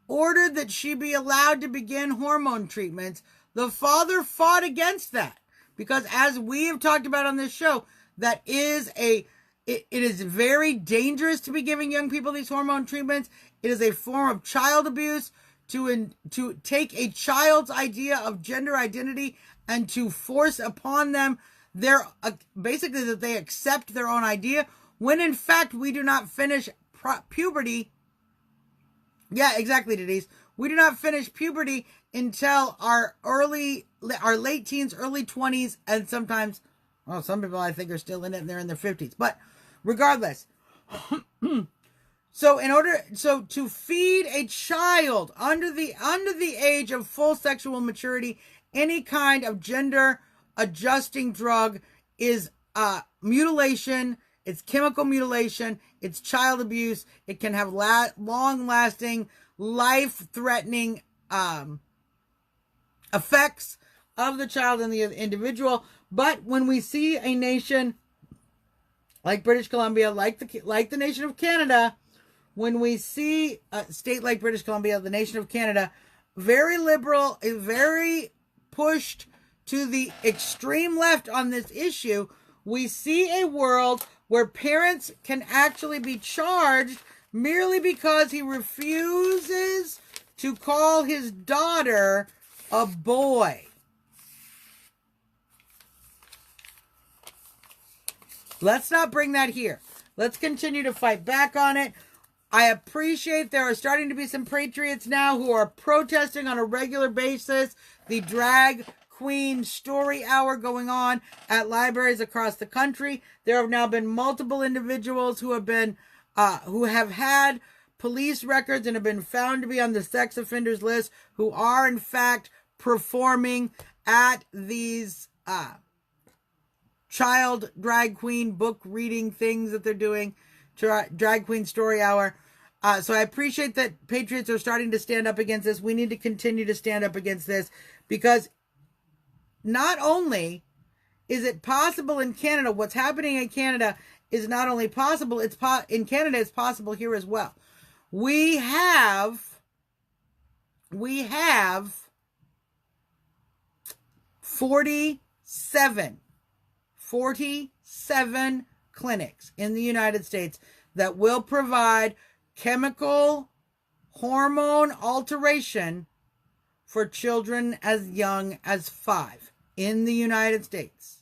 ordered that she be allowed to begin hormone treatments. The father fought against that because, as we have talked about on this show, that is it is very dangerous to be giving young people these hormone treatments. It is a form of child abuse to take a child's idea of gender identity and to force upon them basically that they accept their own idea, when in fact we do not finish puberty. Yeah, exactly, Denise. We do not finish puberty until our late teens, early 20s, and sometimes, well, some people I think are still in it and they're in their 50s. But regardless, so to feed a child under the age of full sexual maturity any kind of gender adjusting drug is mutilation. It's chemical mutilation. It's child abuse. It can have long-lasting, life-threatening effects of the child and the individual. But when we see a nation like British Columbia, like the nation of Canada, when we see a state like British Columbia, the nation of Canada, very liberal, very pushed to the extreme left on this issue, we see a world where parents can actually be charged merely because he refuses to call his daughter a boy. Let's not bring that here. Let's continue to fight back on it. I appreciate there are starting to be some patriots now who are protesting on a regular basis the drag queen story hour going on at libraries across the country. There have now been multiple individuals who have had police records and have been found to be on the sex offenders list who are in fact performing at these child drag queen book reading things that they're doing, drag queen story hour. So I appreciate that patriots are starting to stand up against this. We need to continue to stand up against this because not only is it possible in Canada, what's happening in Canada is not only possible, in Canada, it's possible here as well. We have 47 clinics in the United States that will provide chemical hormone alteration for children as young as 5 in the United States.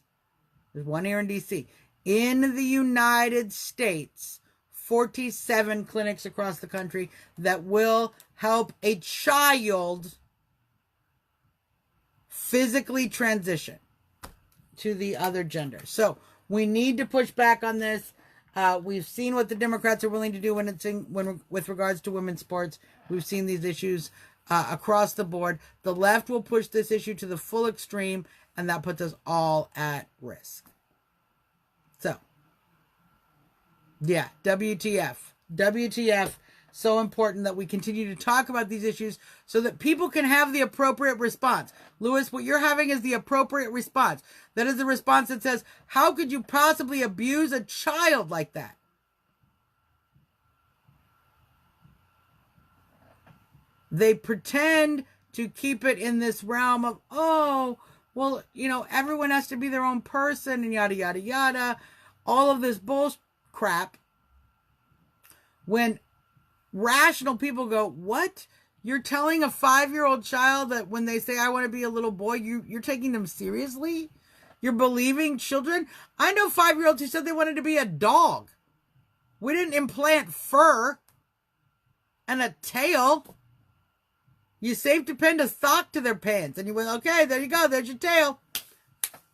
There's one here in DC. In the United States, 47 clinics across the country that will help a child physically transition to the other gender. So we need to push back on this. We've seen what the Democrats are willing to do with regards to women's sports. We've seen these issues across the board. The left will push this issue to the full extreme, and that puts us all at risk. So, yeah, WTF. So important that we continue to talk about these issues so that people can have the appropriate response. Lewis, what you're having is the appropriate response. That is the response that says, how could you possibly abuse a child like that? They pretend to keep it in this realm of, oh, well, everyone has to be their own person and yada, yada, yada. All of this bull crap. When rational people go, what? You're telling a 5-year-old child that when they say, I want to be a little boy, you're taking them seriously? You're believing children? I know 5-year-olds who said they wanted to be a dog. We didn't implant fur and a tail. You safety pinned a sock to their pants and you went, okay, there you go. There's your tail.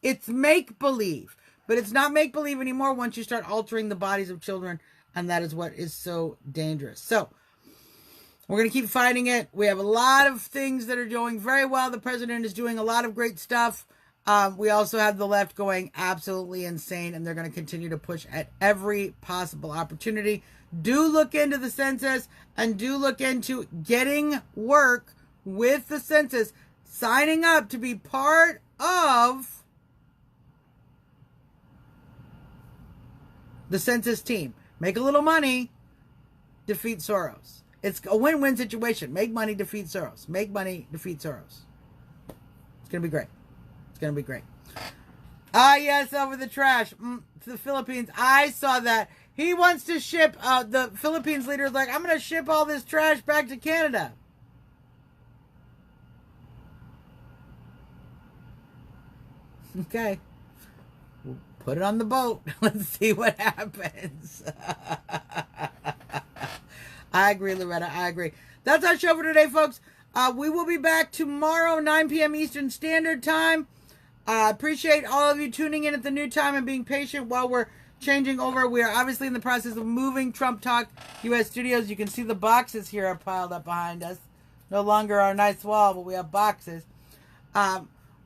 It's make-believe. But it's not make-believe anymore once you start altering the bodies of children. And that is what is so dangerous. So, We're going to keep fighting it. We have a lot of things that are going very well. The president is doing a lot of great stuff. We also have the left going absolutely insane, and they're going to continue to push at every possible opportunity. Do look into the census, and do look into getting work with the census, signing up to be part of the census team. Make a little money, defeat Soros. It's a win-win situation. Make money, defeat Soros. Make money, defeat Soros. It's going to be great. It's going to be great. Ah, yes, over the trash. To the Philippines. I saw that. He wants to ship, the Philippines leader is like, I'm going to ship all this trash back to Canada. Okay. We'll put it on the boat. Let's see what happens. I agree, Loretta. I agree. That's our show for today, folks. We will be back tomorrow, 9 p.m. Eastern Standard Time. Appreciate all of you tuning in at the new time and being patient while we're changing over. We are obviously in the process of moving Trump Talk U.S. Studios. You can see the boxes here are piled up behind us. No longer our nice wall, but we have boxes.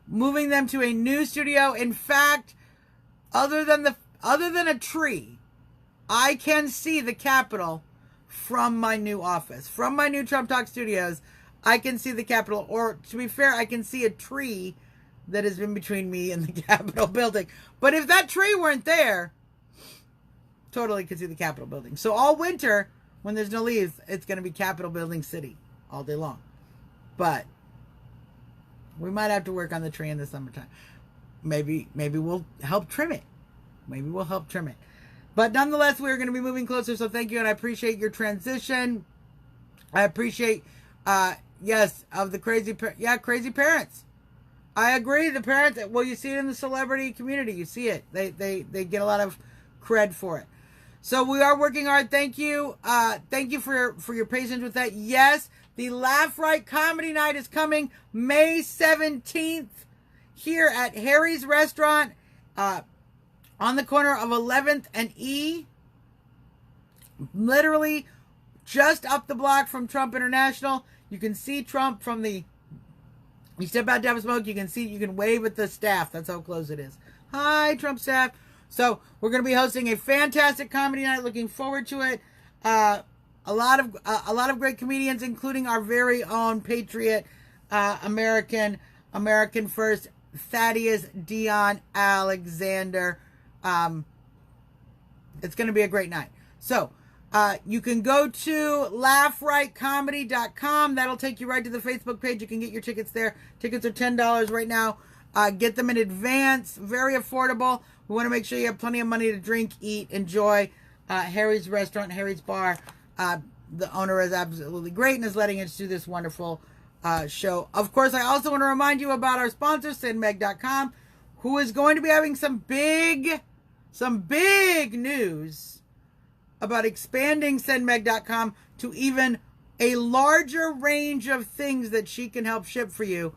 Moving them to a new studio. In fact, other than a tree, I can see the Capitol from my new office. From my new Trump Talk Studios, I can see the Capitol. Or, to be fair, I can see a tree that is in between me and the Capitol building. But if that tree weren't there, totally could see the Capitol building. So all winter, when there's no leaves, it's going to be Capitol Building City all day long. But we might have to work on the tree in the summertime. Maybe we'll help trim it. Maybe we'll help trim it. But nonetheless, we're going to be moving closer, so thank you, and I appreciate your transition. I appreciate, yes, of the crazy parents. I agree, the parents, well, you see it in the celebrity community. You see it. They get a lot of cred for it. So we are working hard. Thank you. Thank you for your patience with that. Yes, the Laugh Right Comedy Night is coming May 17th here at Harry's Restaurant. On the corner of 11th and E, literally just up the block from Trump International. You can see Trump from you step out to have a smoke, you can wave at the staff. That's how close it is. Hi, Trump staff. So we're going to be hosting a fantastic comedy night. Looking forward to it. A lot of great comedians, including our very own patriot, American first, Thaddeus Dion Alexander. It's going to be a great night. So, you can go to laughrightcomedy.com. That'll take you right to the Facebook page. You can get your tickets there. Tickets are $10 right now. Get them in advance. Very affordable. We want to make sure you have plenty of money to drink, eat, enjoy. Harry's Restaurant, Harry's Bar. The owner is absolutely great and is letting us do this wonderful show. Of course, I also want to remind you about our sponsor, SendMeg.com, who is going to be having some big news about expanding SendMeg.com to even a larger range of things that she can help ship for you.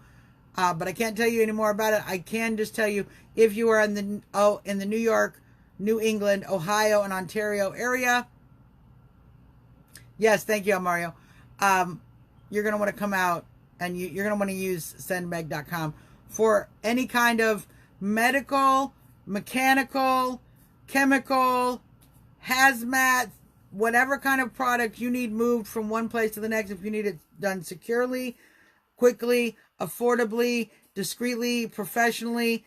But I can't tell you any more about it. I can just tell you, if you are in the New York, New England, Ohio, and Ontario area, yes, thank you, Mario. You're going to want to come out and you're going to want to use SendMeg.com for any kind of medical, mechanical, chemical, hazmat, whatever kind of product you need moved from one place to the next. If you need it done securely, quickly, affordably, discreetly, professionally,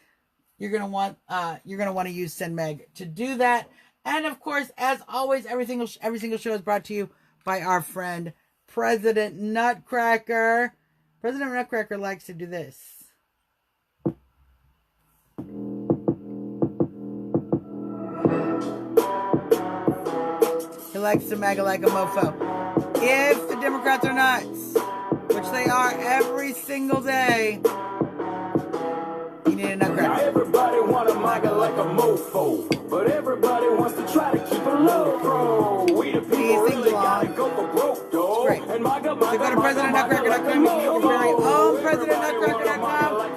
you're gonna want to use SendMeg to do that. And of course, as always, every single show is brought to you by our friend President Nutcracker. President Nutcracker likes to do this. He likes to MAGA like a mofo. If the Democrats are nuts, which they are every single day, you need a nutcracker. Now everybody want to MAGA like a mofo, but everybody wants to try to keep it low pro. We the people really gotta go for broke, though. Great. And MAGA, So go to PresidentNutcracker.com. You can get your very own PresidentNutcracker.com.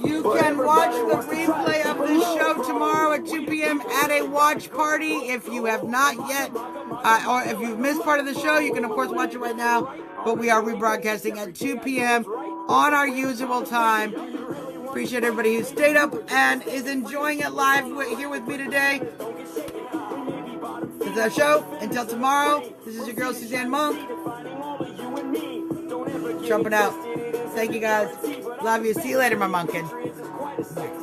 You can watch the replay of this show tomorrow at 2 p.m. at Friday watch party. If you have not yet, or if you've missed part of the show, you can of course watch it right now. But we are rebroadcasting at 2 p.m. on our usual time. Appreciate everybody who stayed up and is enjoying it live here with me today. That's our show. Until tomorrow, this is your girl Suzzanne Monk. Jumping out. Thank you guys. Love you. See you later, my monkin'.